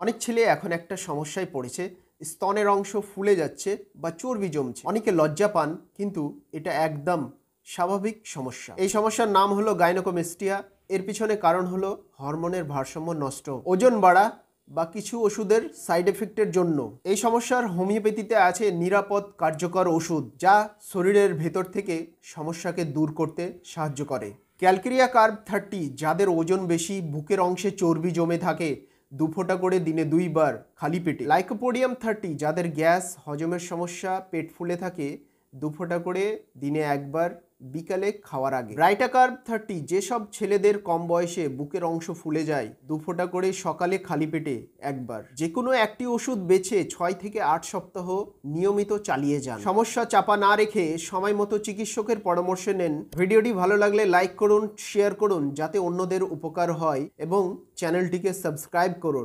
অনেক ছেলে এখন একটা সমস্যায় পড়েছে, স্তনের অংশ ফুলে যাচ্ছে বা চর্বি জমছে। অনেকে লজ্জা পান, কিন্তু এটা একদম স্বাভাবিক সমস্যা। এই সমস্যার নাম হলো গাইনোকোমেস্টিয়া। এর পিছনে কারণ হলো হরমোনের ভারসাম্য নষ্ট, ওজন বাড়া বা কিছু ওষুধের সাইড এফেক্টের জন্য। এই সমস্যার হোমিওপ্যাথিতে আছে নিরাপদ কার্যকর ওষুধ, যা শরীরের ভেতর থেকে সমস্যাকে দূর করতে সাহায্য করে। ক্যালকেরিয়া কার্ব 30, যাদের ওজন বেশি, বুকের অংশে চর্বি জমে থাকে, 2 ফোঁটা করে দিনে 2 বার খালি পেটে। লাইকোপোডিয়াম 30, যাদের গ্যাস হজমের সমস্যা, পেট ফুলে থাকে, 2 ফোঁটা করে দিনে 1 বার বিকালে খাওয়ার আগে। ব্রাইটাকার্ব 30, যেসব ছেলেদের কম বয়সে বুকের অংশ ফুলে যায়, 2 ফোঁটা করে সকালে খালি পেটে 1 বার। যে কোনো একটি ওষুধ বেছে 6 থেকে 8 সপ্তাহ নিয়মিত চালিয়ে যান। সমস্যা চাপা না রেখে সময় মতো চিকিৎসকের পরামর্শ নেন। ভিডিওটি ভালো লাগলে লাইক করুন, শেয়ার করুন, যাতে অন্যদের উপকার হয়, এবং চ্যানেলটিকে সাবস্ক্রাইব করুন।